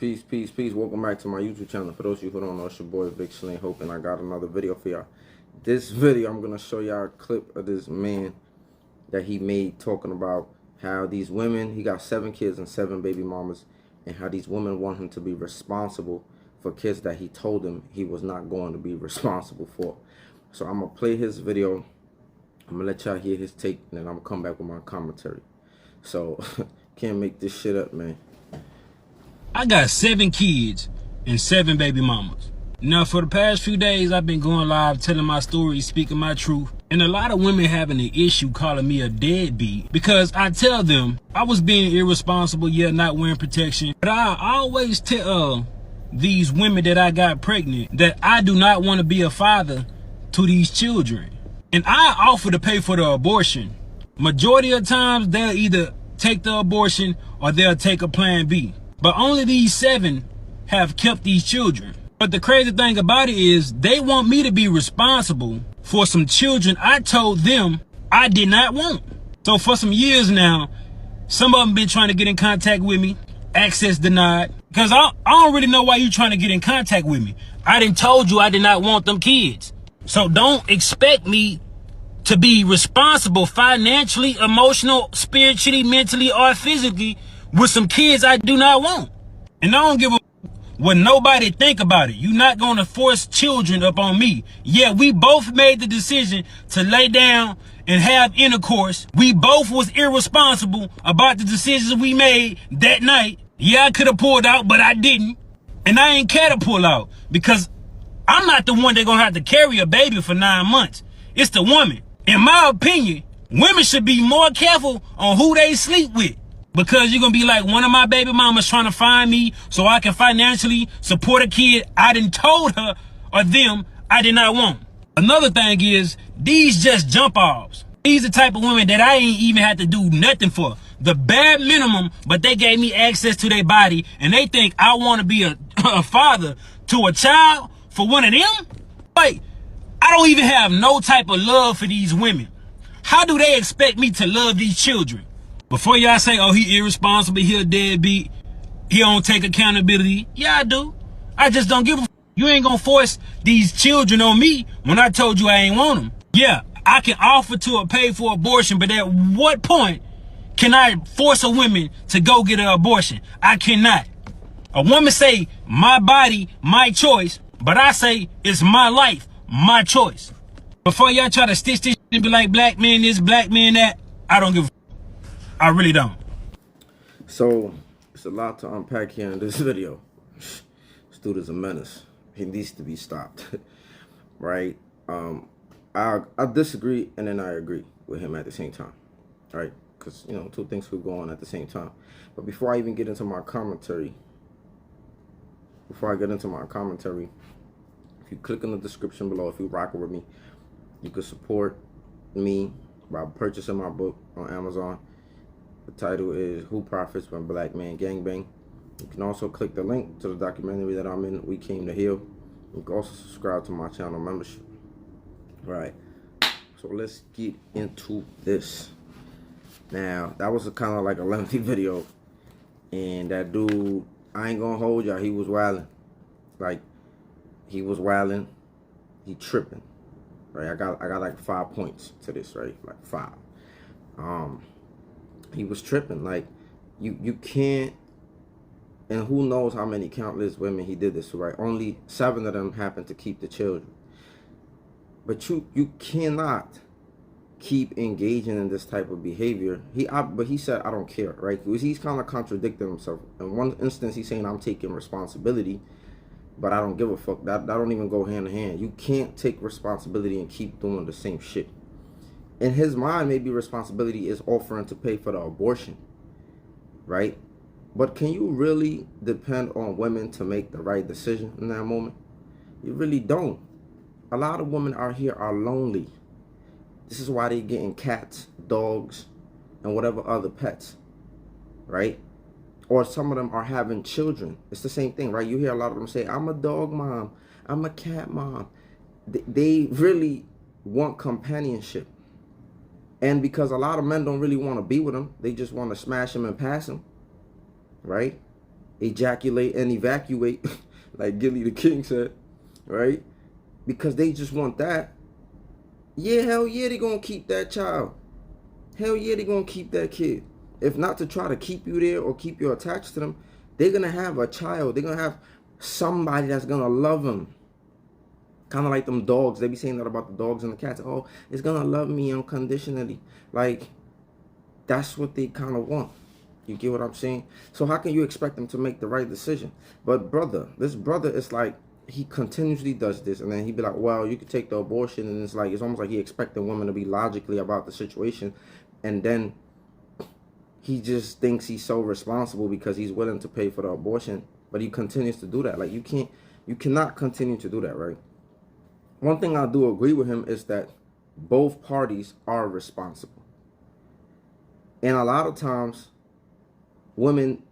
Peace, peace, peace. Welcome back to my YouTube channel. For those of you who don't know, it's your boy Vic Sling Hope, and I got another video for y'all. This video, I'm going to show y'all a clip of this man that he made talking about how these women, he got 7 kids and 7 baby mamas, and how these women want him to be responsible for kids that he told them he was not going to be responsible for. So I'm going to play his video. I'm going to let y'all hear his take, and then I'm going to come back with my commentary. So, can't make this shit up, man. I got 7 kids and 7 baby mamas. Now, for the past few days, I've been going live, telling my story, speaking my truth. And a lot of women having an issue calling me a deadbeat because I tell them I was being irresponsible, not wearing protection. But I always tell these women that I got pregnant that I do not want to be a father to these children. And I offer to pay for the abortion. Majority of times, they'll either take the abortion or they'll take a plan B. But only these 7 have kept these children. But the crazy thing about it is they want me to be responsible for some children I told them I did not want. So for some years now, some of them been trying to get in contact with me, access denied. Because I don't really know why you trying to get in contact with me. I done told you I did not want them kids. So don't expect me to be responsible financially, emotional, spiritually, mentally, or physically with some kids I do not want. And I don't give a what nobody think about it. You're not going to force children up on me. Yeah, we both made the decision to lay down and have intercourse. We both was irresponsible about the decisions we made that night. Yeah, I could have pulled out, but I didn't. And I ain't care to pull out because I'm not the one that's going to have to carry a baby for 9 months. It's the woman. In my opinion, women should be more careful on who they sleep with. Because you're going to be like one of my baby mamas trying to find me so I can financially support a kid I done told her or them I did not want. Another thing is, these just jump offs. These the type of women that I ain't even had to do nothing for. The bare minimum, but they gave me access to their body and they think I want to be a father to a child for one of them? Wait, I don't even have no type of love for these women. How do they expect me to love these children? Before y'all say, oh, he irresponsible, he a deadbeat, he don't take accountability. Yeah, I do. I just don't give a f. You ain't gonna force these children on me when I told you I ain't want them. Yeah, I can offer to pay for abortion, but at what point can I force a woman to go get an abortion? I cannot. A woman say, my body, my choice, but I say, it's my life, my choice. Before y'all try to stitch this and be like, black man this, black man that, I don't give a f. I really don't. So, it's a lot to unpack here in this video. This dude is a menace. He needs to be stopped. Right? I disagree and then I agree with him at the same time. Right? Because, you know, 2 things could go on at the same time. But before I even get into my commentary, if you click in the description below, if you rock with me, you can support me by purchasing my book on Amazon. The title is Who Profits When Black Men Gangbang. You can also click the link to the documentary that I'm in, We Came to Heal. You can also subscribe to my channel membership. Right. So let's get into this. Now, that was kind of like a lengthy video. And that dude, I ain't gonna hold y'all, he was wilding. Like, he was wilding. He tripping. Right. I got like 5 points to this, right? Like 5. He was tripping. Like, you can't, and who knows how many countless women he did this to, right? Only 7 of them happened to keep the children. But you cannot keep engaging in this type of behavior. But he said, I don't care, right? He's kind of contradicting himself. In one instance, he's saying, I'm taking responsibility, but I don't give a fuck. That don't even go hand in hand. You can't take responsibility and keep doing the same shit. In his mind, maybe responsibility is offering to pay for the abortion, right? But can you really depend on women to make the right decision in that moment? You really don't. A lot of women out here are lonely. This is why they're getting cats, dogs, and whatever other pets, right? Or some of them are having children. It's the same thing, right? You hear a lot of them say, I'm a dog mom, I'm a cat mom. They really want companionship. And because a lot of men don't really want to be with them, they just want to smash them and pass them, right? ejaculate and evacuate, like Gilly the King said, right? Because they just want that. Yeah, hell yeah, they gonna keep that child. Hell yeah, they gonna keep that kid. If not to try to keep you there or keep you attached to them, they're gonna have a child. They're gonna have somebody that's gonna love them. Kind of like them dogs. They be saying that about the dogs and the cats. Oh, it's gonna love me unconditionally. Like, that's what they kind of want. You get what I'm saying? So how can you expect them to make the right decision? But brother, this brother is like, he continuously does this, and then he be like, well, you could take the abortion, and it's like, it's almost like he expecting women to be logically about the situation, and then he just thinks he's so responsible because he's willing to pay for the abortion, but he continues to do that. Like, you cannot continue to do that, right? One thing I do agree with him is that both parties are responsible. And a lot of times, women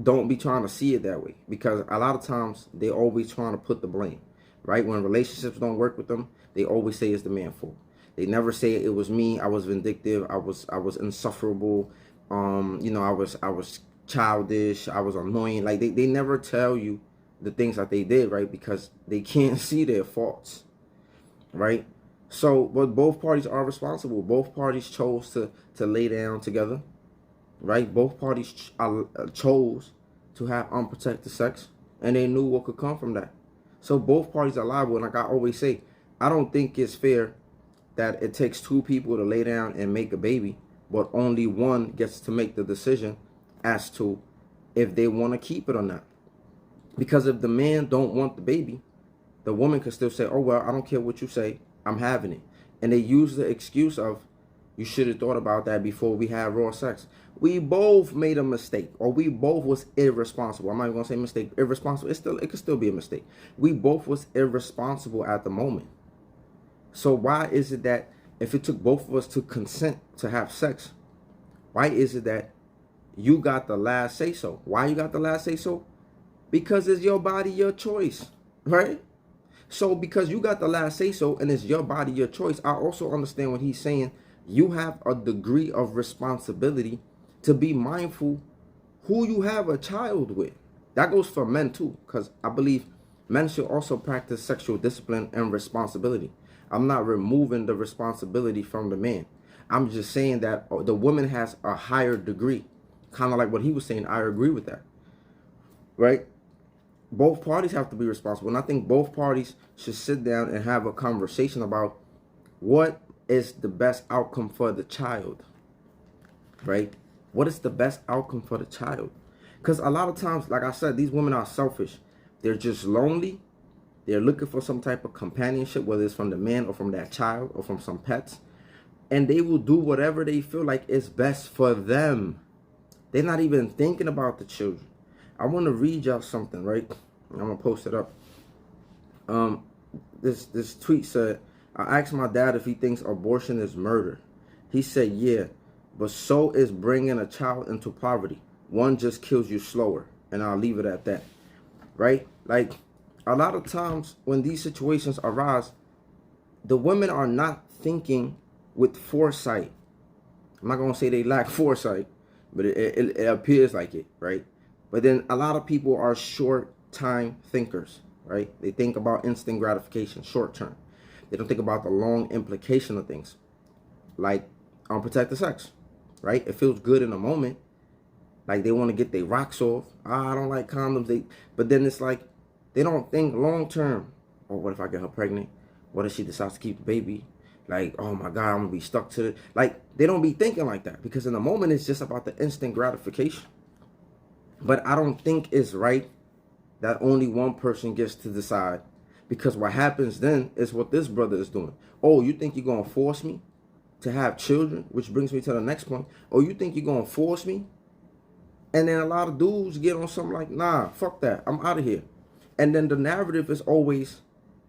don't be trying to see it that way, because a lot of times they always trying to put the blame, right? When relationships don't work with them, they always say it's the man's fault. They never say it was me, I was vindictive, I was insufferable, you know, I was childish, I was annoying. Like, they never tell you the things that they did, right? Because they can't see their faults, right? So, but both parties are responsible. Both parties chose to lay down together, right? Both parties chose to have unprotected sex, and they knew what could come from that. So both parties are liable. And like I always say, I don't think it's fair that it takes two people to lay down and make a baby, but only one gets to make the decision as to if they want to keep it or not. Because if the man don't want the baby, the woman can still say, oh, well, I don't care what you say, I'm having it. And they use the excuse of, you should have thought about that before we had raw sex. We both made a mistake, or we both was irresponsible. I'm not even gonna say mistake, irresponsible. It could still be a mistake. We both was irresponsible at the moment. So why is it that if it took both of us to consent to have sex, why is it that you got the last say so? Why you got the last say so? Because it's your body, your choice, right? So because you got the last say so and it's your body, your choice, I also understand what he's saying. You have a degree of responsibility to be mindful who you have a child with. That goes for men too, because I believe men should also practice sexual discipline and responsibility. I'm not removing the responsibility from the man. I'm just saying that the woman has a higher degree, kind of like what he was saying. I agree with that, right? Both parties have to be responsible. And I think both parties should sit down and have a conversation about what is the best outcome for the child, right? What is the best outcome for the child? Because a lot of times, like I said, these women are selfish. They're just lonely. They're looking for some type of companionship, whether it's from the man or from that child or from some pets. And they will do whatever they feel like is best for them. They're not even thinking about the children. I want to read y'all something, right? I'm going to post it up. This tweet said, I asked my dad if he thinks abortion is murder. He said, yeah, but so is bringing a child into poverty. One just kills you slower. And I'll leave it at that, right? Like, a lot of times when these situations arise, the women are not thinking with foresight. I'm not going to say they lack foresight, but it appears like it, right? But then a lot of people are short time thinkers, right? They think about instant gratification, short term. They don't think about the long implication of things, like unprotected sex, right? It feels good in a moment, like they want to get their rocks off. I don't like condoms. But then it's like they don't think long term. Oh, what if I get her pregnant? What if she decides to keep the baby? Like, oh my God, I'm gonna be stuck to it. Like, they don't be thinking like that, because in the moment it's just about the instant gratification. But I don't think it's right that only one person gets to decide, because what happens then is what this brother is doing. Oh, you think you're gonna force me to have children? Which brings me to the next point. Oh, you think you're gonna force me? And then a lot of dudes get on something like, nah, fuck that, I'm out of here. And then the narrative is always,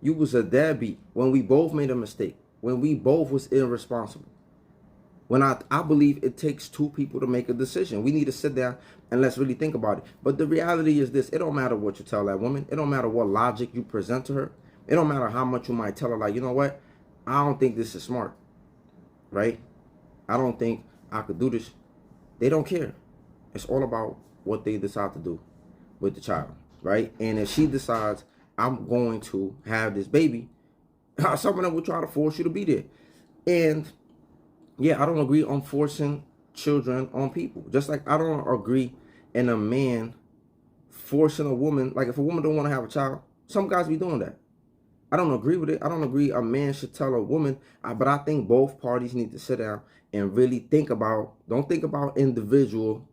you was a deadbeat when we both made a mistake, when we both was irresponsible. When I believe it takes two people to make a decision. We need to sit down and let's really think about it. But the reality is this: it don't matter what you tell that woman. It don't matter what logic you present to her. It don't matter how much you might tell her, like, you know what, I don't think this is smart, right? I don't think I could do this. They don't care. It's all about what they decide to do with the child, right? And if she decides, I'm going to have this baby, some of them will try to force you to be there. And yeah, I don't agree on forcing children on people. Just like I don't agree in a man forcing a woman. Like if a woman don't want to have a child, some guys be doing that. I don't agree with it. I don't agree a man should tell a woman, but I think both parties need to sit down and really think about, don't think about individually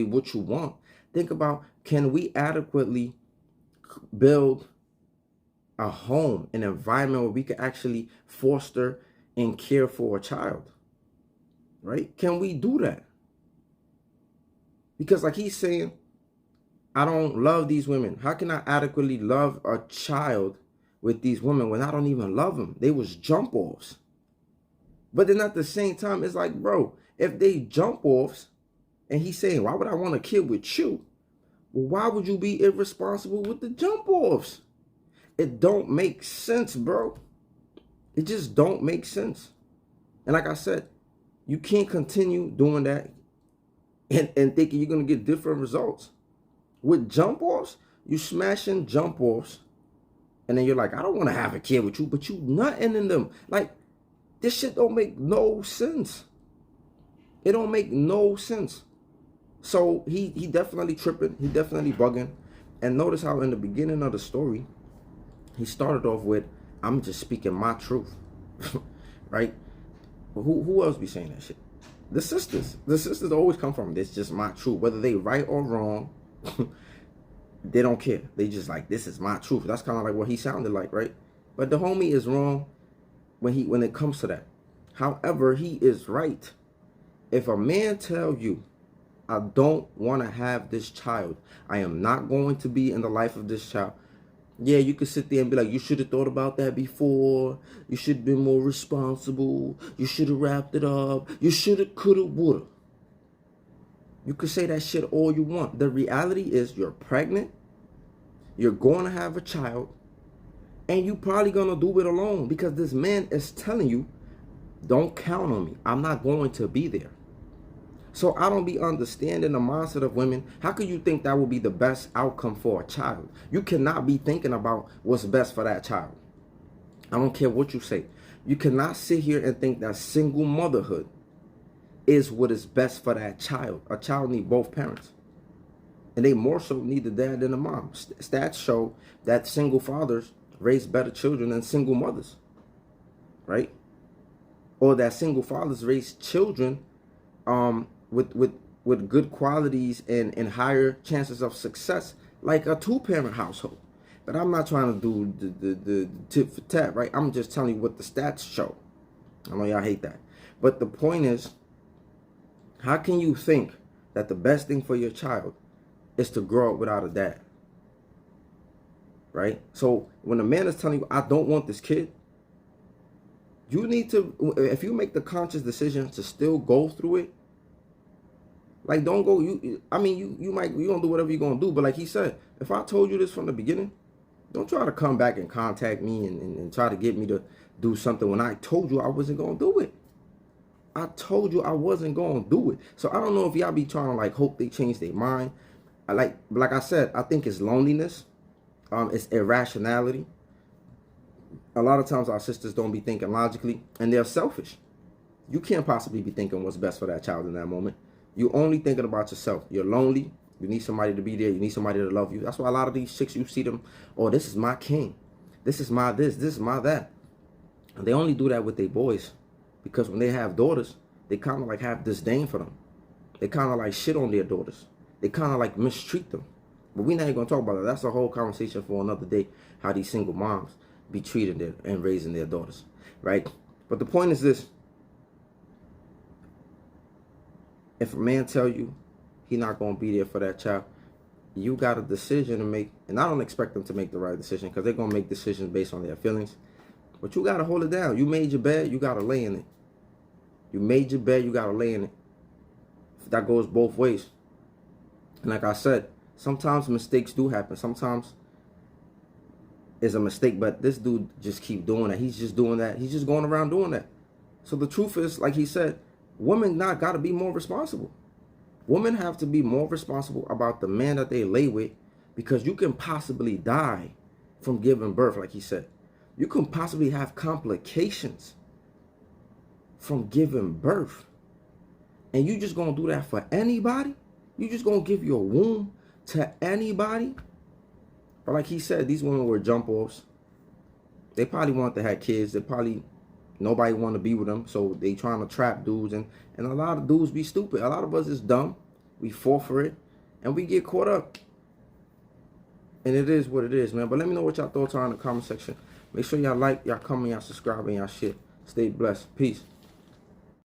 what you want. Think about, can we adequately build a home, an environment where we can actually foster and care for a child, right? Can we do that? Because like he's saying, I don't love these women. How can I adequately love a child with these women when I don't even love them? They was jump offs. But then at the same time, it's like, bro, if they jump offs, and he's saying, why would I want a kid with you? Well, why would you be irresponsible with the jump offs? It don't make sense, bro. It just don't make sense. And like I said, you can't continue doing that and thinking you're going to get different results. With jump offs, you smashing jump offs, and then you're like, I don't want to have a kid with you, but you nutting in them. Like, this shit don't make no sense. It don't make no sense. So he definitely tripping. He definitely bugging. And notice how in the beginning of the story, he started off with, I'm just speaking my truth. Right? But who else be saying that shit? The sisters. The sisters always come from, this just my truth. Whether they right or wrong, they don't care. They just like, this is my truth. That's kind of like what he sounded like, right? But the homie is wrong when it comes to that. However, he is right. If a man tells you, I don't want to have this child, I am not going to be in the life of this child, yeah, you could sit there and be like, you should have thought about that before. You should have been more responsible. You should have wrapped it up. You should have, could have, would have. You could say that shit all you want. The reality is you're pregnant. You're going to have a child. And you probably going to do it alone because this man is telling you, don't count on me. I'm not going to be there. So I don't be understanding the mindset of women. How could you think that would be the best outcome for a child? You cannot be thinking about what's best for that child. I don't care what you say. You cannot sit here and think that single motherhood is what is best for that child. A child needs both parents. And they more so need the dad than the mom. Stats show that single fathers raise better children than single mothers. Right? Or that single fathers raise children with good qualities and higher chances of success, like a two-parent household. But I'm not trying to do the tit for tat, right? I'm just telling you what the stats show. I know y'all hate that. But the point is, how can you think that the best thing for your child is to grow up without a dad? Right? So when a man is telling you, I don't want this kid, you need to, if you make the conscious decision to still go through it, like, don't go, you gonna do whatever you're gonna do. But like he said, if I told you this from the beginning, don't try to come back and contact me and try to get me to do something when I told you I wasn't gonna do it. I told you I wasn't gonna do it. So I don't know if y'all be trying to like hope they change their mind. Like I said, I think it's loneliness. It's irrationality. A lot of times our sisters don't be thinking logically, and they're selfish. You can't possibly be thinking what's best for that child in that moment. You're only thinking about yourself. You're lonely. You need somebody to be there. You need somebody to love you. That's why a lot of these chicks, you see them, oh, this is my king. This is my this is my that. And they only do that with their boys. Because when they have daughters, they kind of like have disdain for them. They kind of like shit on their daughters. They kind of like mistreat them. But we're not even going to talk about that. That's a whole conversation for another day, how these single moms be treating and raising their daughters, right? But the point is this. If a man tell you he not going to be there for that child, you got a decision to make. And I don't expect them to make the right decision because they're going to make decisions based on their feelings. But you got to hold it down. You made your bed, you got to lay in it. You made your bed, you got to lay in it. That goes both ways. And like I said, sometimes mistakes do happen. Sometimes it's a mistake, but this dude just keep doing that. He's just doing that. He's just going around doing that. So the truth is, like he said, women not got to be more responsible. Women have to be more responsible about the man that they lay with, because you can possibly die from giving birth, like he said. You can possibly have complications from giving birth. And you just gonna do that for anybody? You just gonna give your womb to anybody? But like he said, these women were jump offs. They probably wanted to have kids. They probably, nobody want to be with them, so they trying to trap dudes. And a lot of dudes be stupid. A lot of us is dumb. We fall for it, and we get caught up. And it is what it is, man. But let me know what y'all thoughts are in the comment section. Make sure y'all like, y'all comment, y'all subscribe, and y'all shit. Stay blessed. Peace.